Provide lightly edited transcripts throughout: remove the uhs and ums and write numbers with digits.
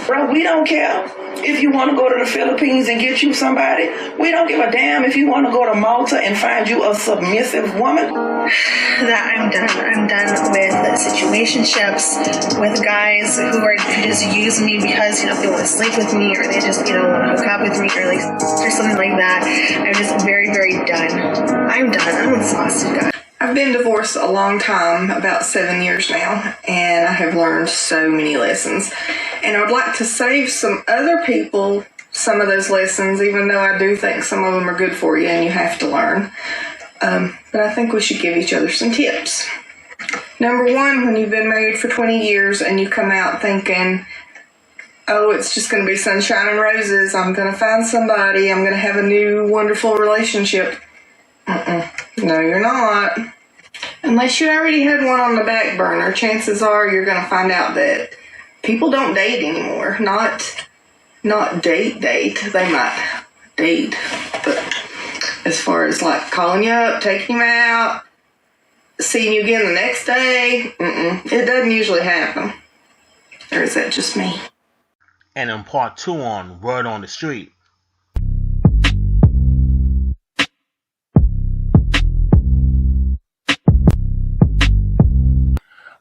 Bro, we don't care if you want to go to the Philippines and get you somebody. We don't give a damn if you want to go to Malta and find you a submissive woman. That I'm done. I'm done with situationships, with guys who are just use me because, they want to sleep with me, or they just, want to hook up with me, or something like that. I'm just very, very done. I'm done. I'm exhausted, guys. I've been divorced a long time, about 7 years now, and I have learned so many lessons. And I would like to save some other people some of those lessons, even though I do think some of them are good for you and you have to learn. But I think we should give each other some tips. Number one, when you've been married for 20 years and you come out thinking, oh, it's just going to be sunshine and roses, I'm going to find somebody, I'm going to have a new wonderful relationship. No, you're not. Unless you already had one on the back burner, chances are you're going to find out that people don't date anymore. Not date. They might date, but as far as like calling you up, taking you out, seeing you again the next day, it doesn't usually happen. Or is that just me? And in part 2 on Word on the Street.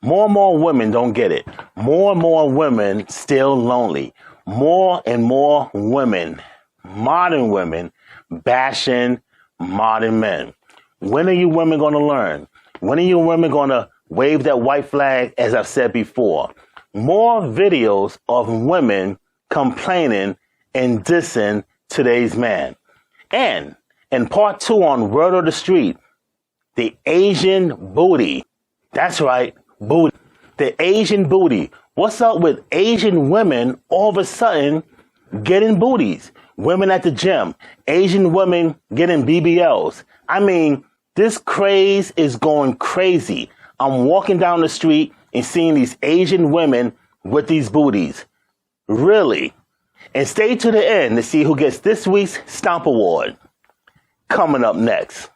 More and more women don't get it. More and more women still lonely. More and more women, modern women, bashing modern men. When are you women going to learn? When are you women going to wave that white flag, as I've said before? More videos of women complaining and dissing today's man. And in part 2 on Word on the Street, the Asian booty. That's right. Booty. The Asian booty. What's up with Asian women all of a sudden getting booties? Women at the gym. Asian women getting BBLs. I mean, this craze is going crazy. I'm walking down the street and seeing these Asian women with these booties. Really? And stay to the end to see who gets this week's Stomp Award. Coming up next.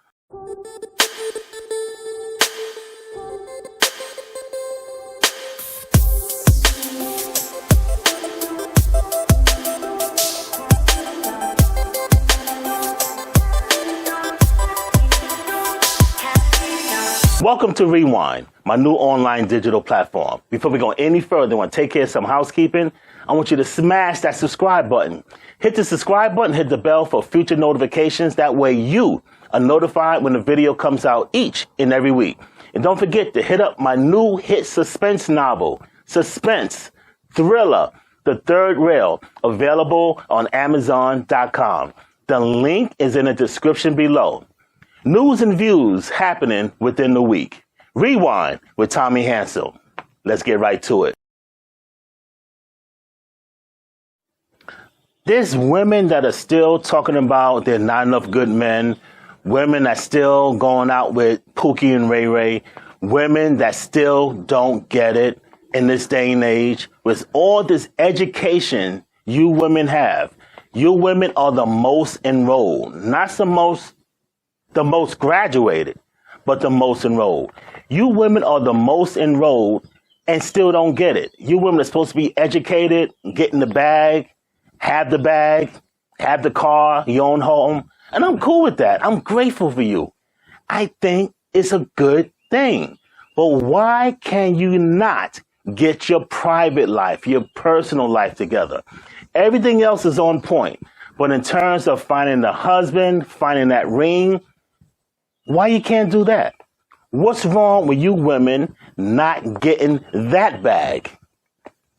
Welcome to Rewind, my new online digital platform. Before we go any further, I want to take care of some housekeeping. I want you to smash that subscribe button. Hit the subscribe button, hit the bell for future notifications. That way you are notified when the video comes out each and every week. And don't forget to hit up my new hit suspense novel, Suspense Thriller, The Third Rail, available on Amazon.com. The link is in the description below. News and views happening within the week. Rewind with Tommy Hansel. Let's get right to it. There's women that are still talking about there are not enough good men. Women that still going out with Pookie and Ray Ray. Women that still don't get it in this day and age. With all this education you women have, you women are the most enrolled. Not the most graduated, but the most enrolled. You women are the most enrolled and still don't get it. You women are supposed to be educated, get in the bag, have the car, your own home. And I'm cool with that. I'm grateful for you. I think it's a good thing. But why can you not get your private life, your personal life together? Everything else is on point. But in terms of finding the husband, finding that ring, why you can't do that? What's wrong with you women not getting that bag?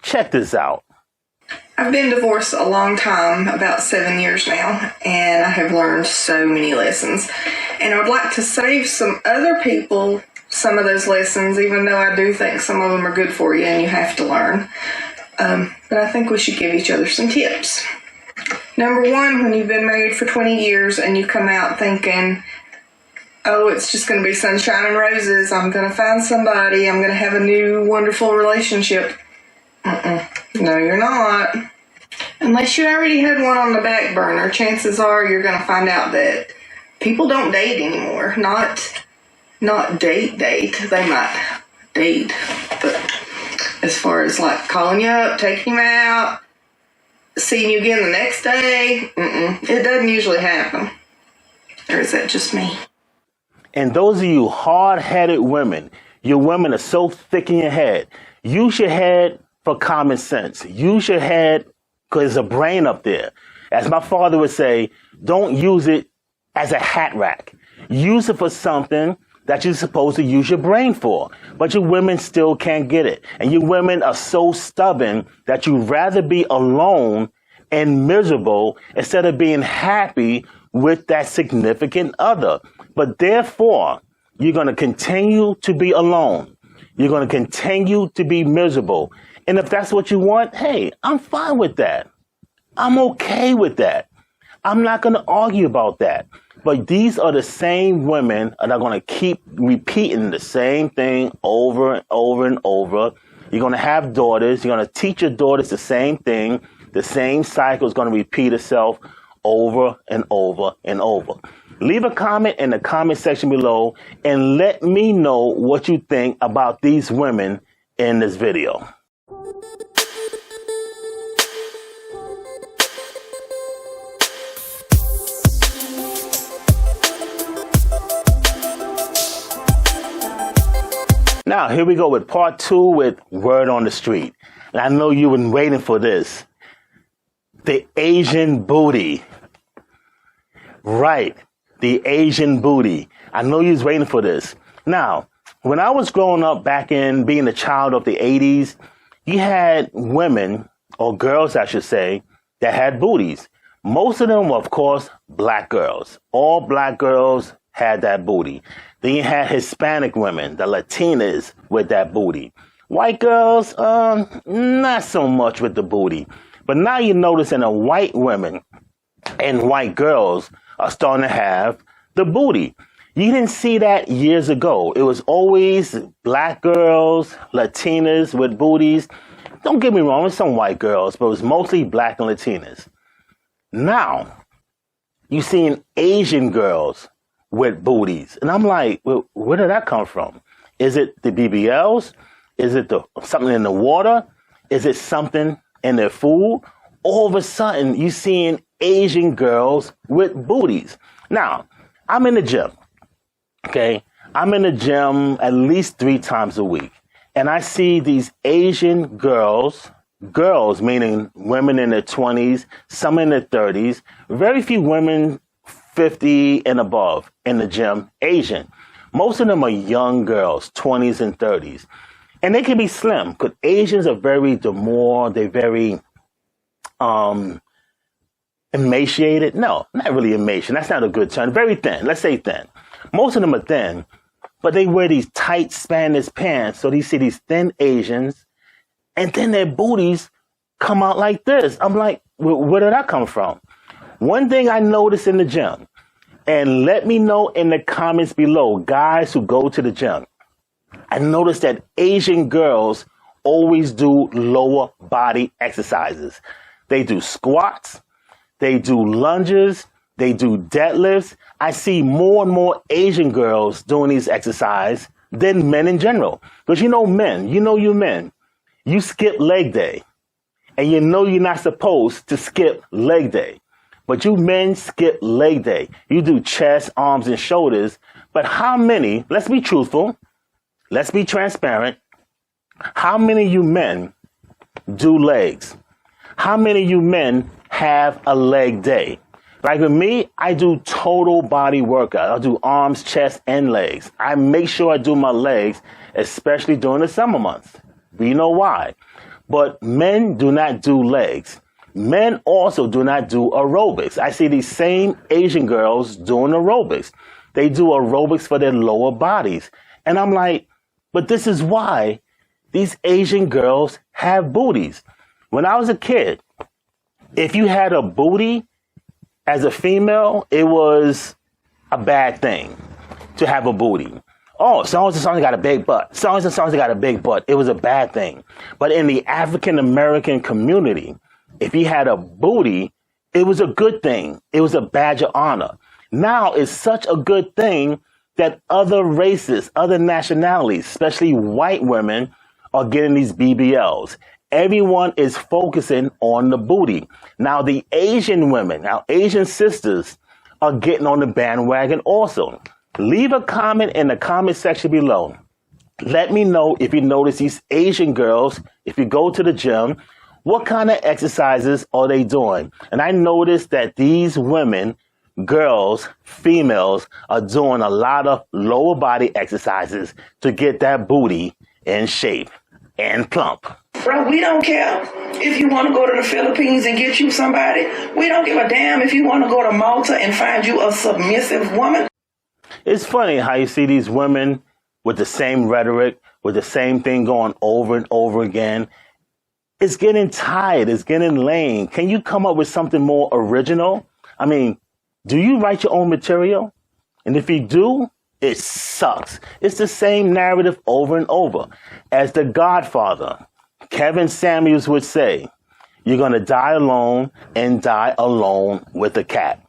Check this out. I've been divorced a long time, about 7 years now, and I have learned so many lessons. And I would like to save some other people some of those lessons, even though I do think some of them are good for you and you have to learn. But I think we should give each other some tips. Number one, when you've been married for 20 years and you come out thinking, oh, it's just going to be sunshine and roses, I'm going to find somebody, I'm going to have a new wonderful relationship. No, you're not. Unless you already had one on the back burner, chances are you're going to find out that people don't date anymore. Not date. They might date, but as far as like calling you up, taking you out, seeing you again the next day, it doesn't usually happen. Or is that just me? And those of you hard-headed women, your women are so thick in your head. Use your head for common sense. Use your head because there's a brain up there. As my father would say, don't use it as a hat rack. Use it for something that you're supposed to use your brain for. But you women still can't get it. And you women are so stubborn that you'd rather be alone and miserable instead of being happy with that significant other. But therefore, you're going to continue to be alone. You're going to continue to be miserable. And if that's what you want, hey, I'm fine with that. I'm okay with that. I'm not going to argue about that. But these are the same women that are going to keep repeating the same thing over and over and over. You're going to have daughters. You're going to teach your daughters the same thing. The same cycle is going to repeat itself over and over and over. Leave a comment in the comment section below and let me know what you think about these women in this video. Now, here we go with part 2 with Word on the Street. And I know you've been waiting for this. The Asian booty. Right. The Asian booty. I know you was waiting for this. Now, when I was growing up back in being a child of the 80s, you had women, or girls, I should say, that had booties. Most of them were, of course, black girls. All black girls had that booty. Then you had Hispanic women, the Latinas, with that booty. White girls, not so much with the booty. But now you're noticing that white women and white girls are starting to have the booty. You didn't see that years ago. It was always black girls, Latinas with booties. Don't get me wrong, there's some white girls, but it was mostly black and Latinas. Now, you're seeing Asian girls with booties. And I'm like, well, where did that come from? Is it the BBLs? Is it something in the water? Is it something in their food? All of a sudden, you're seeing Asian girls with booties. Now, I'm in the gym, okay? I'm in the gym at least 3 times a week. And I see these Asian girls meaning women in their 20s, some in their 30s, very few women 50 and above in the gym, Asian. Most of them are young girls, 20s and 30s. And they can be slim because Asians are very demure. They're very emaciated. No, not really emaciated. That's not a good term. Very thin. Let's say thin. Most of them are thin, but they wear these tight Spanish pants. So you see these thin Asians, and then their booties come out like this. I'm like, where did that come from? One thing I noticed in the gym, and let me know in the comments below, guys who go to the gym, I noticed that Asian girls always do lower body exercises. They do squats, they do lunges, they do deadlifts. I see more and more Asian girls doing these exercises than men in general. Because you men, you men, you skip leg day. And you know you're not supposed to skip leg day. But you men skip leg day. You do chest, arms, and shoulders. But how many, let's be truthful, let's be transparent, how many of you men do legs? How many of you men have a leg day? Like with me, I do total body workout. I do arms, chest, and legs. I make sure I do my legs, especially during the summer months. You know why? But men do not do legs. Men also do not do aerobics. I see these same Asian girls doing aerobics. They do aerobics for their lower bodies. And I'm like, but this is why these Asian girls have booties. When I was a kid, if you had a booty as a female, it was a bad thing to have a booty. Oh, so-and-so got a big butt. So-and-so got a big butt. It was a bad thing. But in the African American community, if you had a booty, it was a good thing. It was a badge of honor. Now it's such a good thing that other races, other nationalities, especially white women, are getting these BBLs. Everyone is focusing on the booty. Now, the Asian women, our Asian sisters, are getting on the bandwagon also. Leave a comment in the comment section below. Let me know if you notice these Asian girls, if you go to the gym, what kind of exercises are they doing? And I noticed that these women, girls, females, are doing a lot of lower body exercises to get that booty in shape and plump. Bro, we don't care if you want to go to the Philippines and get you somebody. We don't give a damn if you want to go to Malta and find you a submissive woman. It's funny how you see these women with the same rhetoric, with the same thing going over and over again. It's getting tired. It's getting lame. Can you come up with something more original? I mean, do you write your own material? And if you do, it sucks. It's the same narrative over and over. As the Godfather, Kevin Samuels would say, you're going to die alone and die alone with a cat.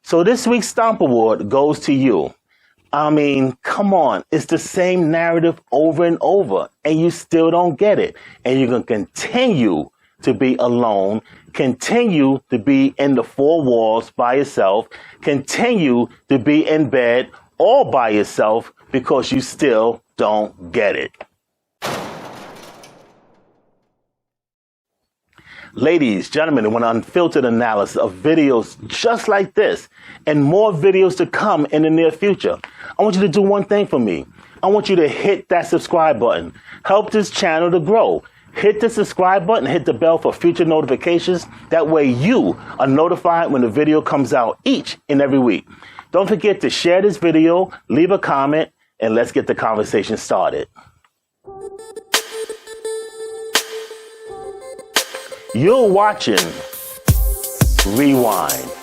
So this week's Stomp Award goes to you. I mean, come on. It's the same narrative over and over, and you still don't get it. And you're going to continue to be alone, continue to be in the four walls by yourself, continue to be in bed all by yourself because you still don't get it. Ladies, gentlemen, I want an unfiltered analysis of videos just like this and more videos to come in the near future. I want you to do one thing for me. I want you to hit that subscribe button. Help this channel to grow. Hit the subscribe button, hit the bell for future notifications. That way you are notified when the video comes out each and every week. Don't forget to share this video, leave a comment, and let's get the conversation started. You're watching Rewind.